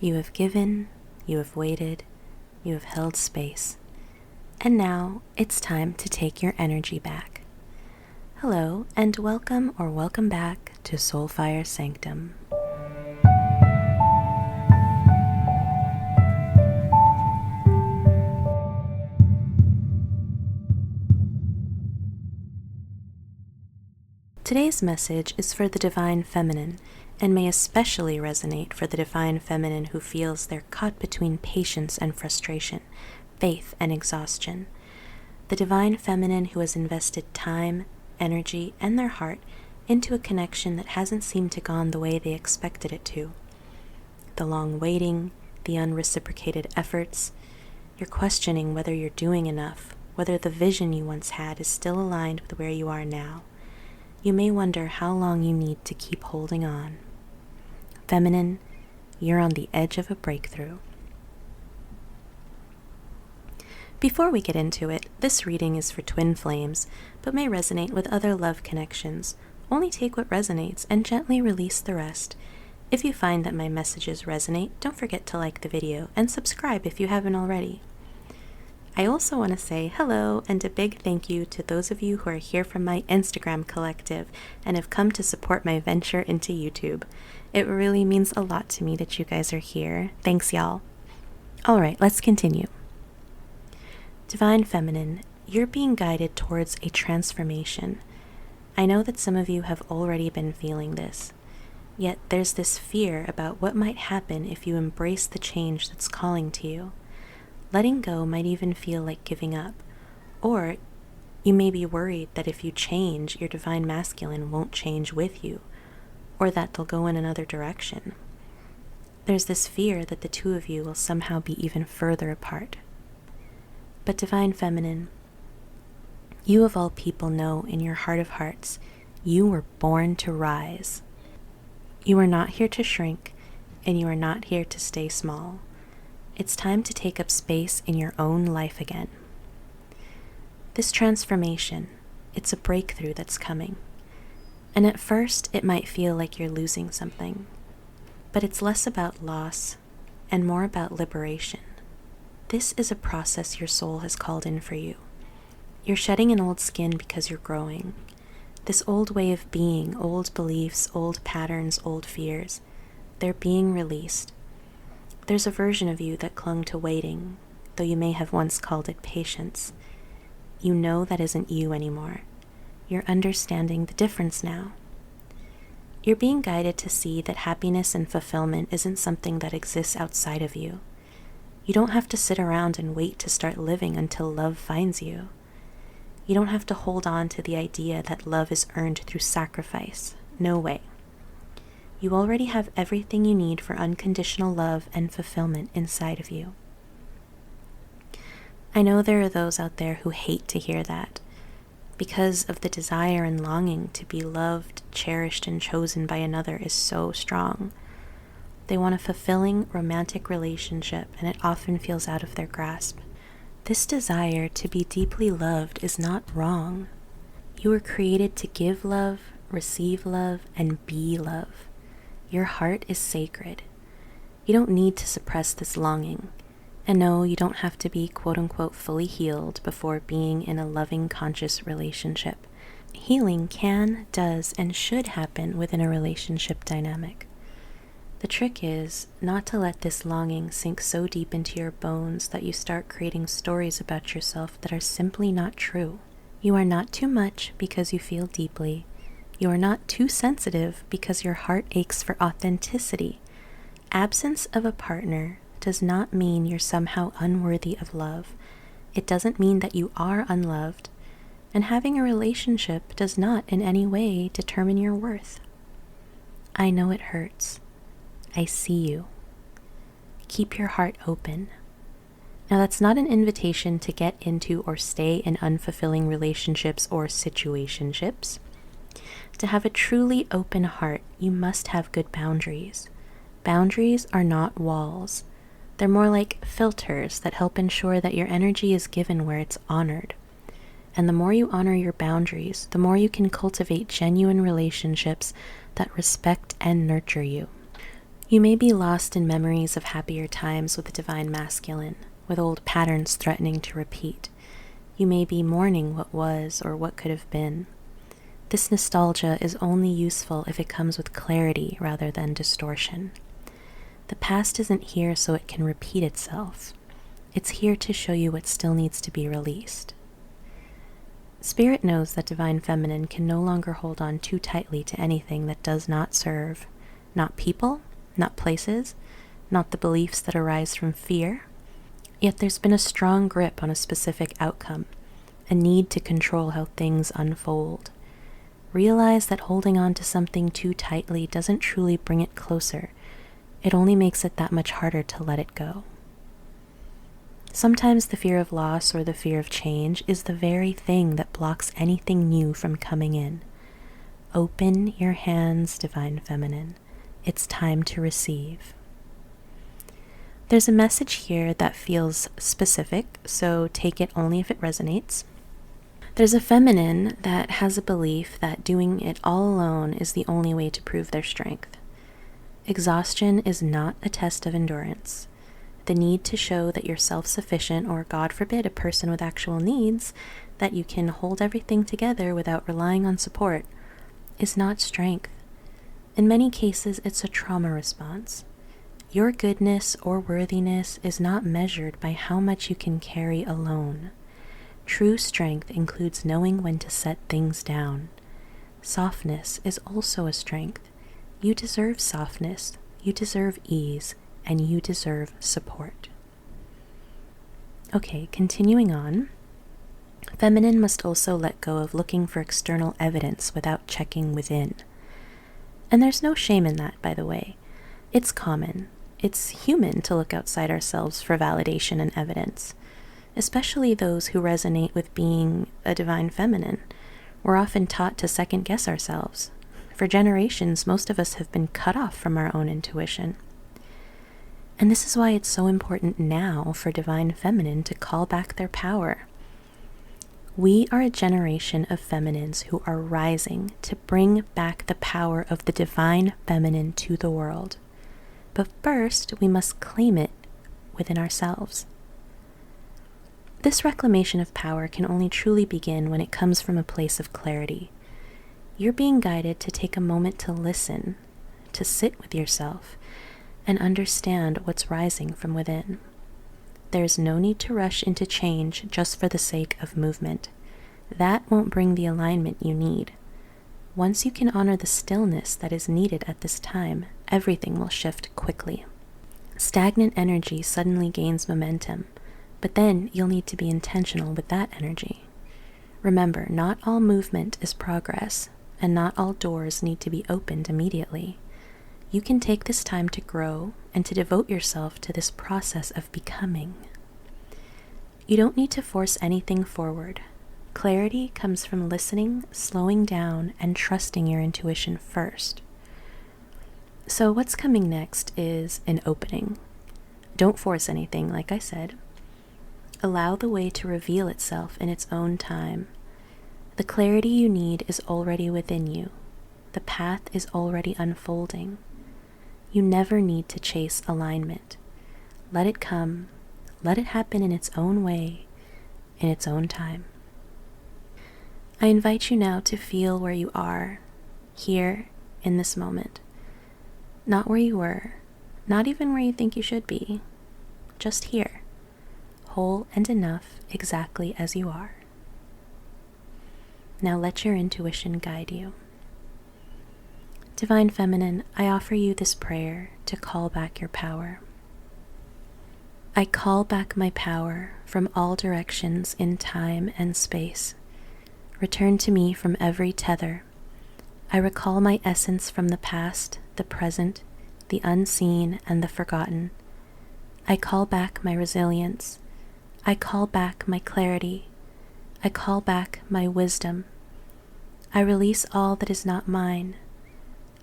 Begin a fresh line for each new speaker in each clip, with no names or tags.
You have given, you have waited, you have held space. And now it's time to take your energy back. Hello, and welcome back to Soulfire Sanctum. Today's message is for the Divine Feminine, and may especially resonate for the Divine Feminine who feels they're caught between patience and frustration, faith and exhaustion. The Divine Feminine who has invested time, energy, and their heart into a connection that hasn't seemed to gone the way they expected it to. The long waiting, the unreciprocated efforts, you're questioning whether you're doing enough, whether the vision you once had is still aligned with where you are now. You may wonder how long you need to keep holding on. Feminine, you're on the edge of a breakthrough. Before we get into it, this reading is for twin flames, but may resonate with other love connections. Only take what resonates and gently release the rest. If you find that my messages resonate, don't forget to like the video and subscribe if you haven't already. I also want to say hello and a big thank you to those of you who are here from my Instagram collective and have come to support my venture into YouTube. It really means a lot to me that you guys are here. Thanks, y'all. Alright, let's continue. Divine Feminine, you're being guided towards a transformation. I know that some of you have already been feeling this, yet there's this fear about what might happen if you embrace the change that's calling to you. Letting go might even feel like giving up, or you may be worried that if you change, your Divine Masculine won't change with you, or that they'll go in another direction. There's this fear that the two of you will somehow be even further apart. But Divine Feminine, you of all people know in your heart of hearts, you were born to rise. You are not here to shrink, and you are not here to stay small. It's time to take up space in your own life again. This transformation, it's a breakthrough that's coming. And at first, it might feel like you're losing something. But it's less about loss and more about liberation. This is a process your soul has called in for you. You're shedding an old skin because you're growing. This old way of being, old beliefs, old patterns, old fears, they're being released. There's a version of you that clung to waiting, though you may have once called it patience. You know that isn't you anymore. You're understanding the difference now. You're being guided to see that happiness and fulfillment isn't something that exists outside of you. You don't have to sit around and wait to start living until love finds you. You don't have to hold on to the idea that love is earned through sacrifice. No way. You already have everything you need for unconditional love and fulfillment inside of you. I know there are those out there who hate to hear that, because of the desire and longing to be loved, cherished, and chosen by another is so strong. They want a fulfilling, romantic relationship, and it often feels out of their grasp. This desire to be deeply loved is not wrong. You were created to give love, receive love, and be love. Your heart is sacred. You don't need to suppress this longing. And no, you don't have to be quote-unquote fully healed before being in a loving, conscious relationship. Healing can, does, and should happen within a relationship dynamic. The trick is not to let this longing sink so deep into your bones that you start creating stories about yourself that are simply not true. You are not too much because you feel deeply. You are not too sensitive because your heart aches for authenticity. Absence of a partner does not mean you're somehow unworthy of love. It doesn't mean that you are unloved. And having a relationship does not in any way determine your worth. I know it hurts. I see you. Keep your heart open. Now, that's not an invitation to get into or stay in unfulfilling relationships or situationships. To have a truly open heart, you must have good boundaries. Boundaries are not walls. They're more like filters that help ensure that your energy is given where it's honored. And the more you honor your boundaries, the more you can cultivate genuine relationships that respect and nurture you. You may be lost in memories of happier times with the divine masculine, with old patterns threatening to repeat. You may be mourning what was or what could have been. This nostalgia is only useful if it comes with clarity rather than distortion. The past isn't here so it can repeat itself. It's here to show you what still needs to be released. Spirit knows that Divine Feminine can no longer hold on too tightly to anything that does not serve, not people, not places, not the beliefs that arise from fear. Yet there's been a strong grip on a specific outcome, a need to control how things unfold. Realize that holding on to something too tightly doesn't truly bring it closer. It only makes it that much harder to let it go. Sometimes the fear of loss or the fear of change is the very thing that blocks anything new from coming in. Open your hands, Divine Feminine. It's time to receive. There's a message here that feels specific, so take it only if it resonates. There's a feminine that has a belief that doing it all alone is the only way to prove their strength. Exhaustion is not a test of endurance. The need to show that you're self-sufficient, or God forbid, a person with actual needs, that you can hold everything together without relying on support, is not strength. In many cases, it's a trauma response. Your goodness or worthiness is not measured by how much you can carry alone. True strength includes knowing when to set things down. Softness is also a strength. You deserve softness, you deserve ease, and you deserve support. Okay, continuing on. Feminine must also let go of looking for external evidence without checking within. And there's no shame in that, by the way. It's common. It's human to look outside ourselves for validation and evidence, especially those who resonate with being a divine feminine. We're often taught to second-guess ourselves. For generations, most of us have been cut off from our own intuition. And this is why it's so important now for divine feminine to call back their power. We are a generation of feminines who are rising to bring back the power of the divine feminine to the world. But first, we must claim it within ourselves. This reclamation of power can only truly begin when it comes from a place of clarity. You're being guided to take a moment to listen, to sit with yourself, and understand what's rising from within. There's no need to rush into change just for the sake of movement. That won't bring the alignment you need. Once you can honor the stillness that is needed at this time, everything will shift quickly. Stagnant energy suddenly gains momentum, but then you'll need to be intentional with that energy. Remember, not all movement is progress, and not all doors need to be opened immediately. You can take this time to grow and to devote yourself to this process of becoming. You don't need to force anything forward. Clarity comes from listening, slowing down, and trusting your intuition first. So what's coming next is an opening. Don't force anything, like I said. Allow the way to reveal itself in its own time. The clarity you need is already within you. The path is already unfolding. You never need to chase alignment. Let it come. Let it happen in its own way, in its own time. I invite you now to feel where you are, here, in this moment. Not where you were, not even where you think you should be. Just here, whole and enough, exactly as you are. Now let your intuition guide you. Divine Feminine, I offer you this prayer to call back your power. I call back my power from all directions in time and space. Return to me from every tether. I recall my essence from the past, the present, the unseen, and the forgotten. I call back my resilience. I call back my clarity. I call back my wisdom. I release all that is not mine.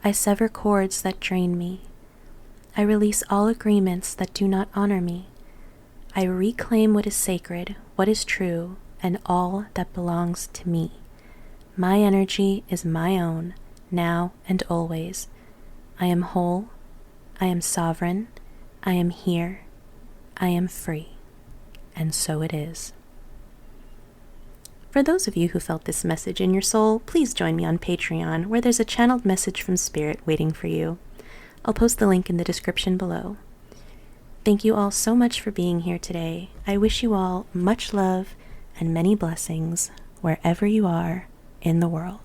I sever cords that drain me. I release all agreements that do not honor me. I reclaim what is sacred, what is true, and all that belongs to me. My energy is my own, now and always. I am whole. I am sovereign. I am here. I am free. And so it is. For those of you who felt this message in your soul, please join me on Patreon, where there's a channeled message from Spirit waiting for you. I'll post the link in the description below. Thank you all so much for being here today. I wish you all much love and many blessings wherever you are in the world.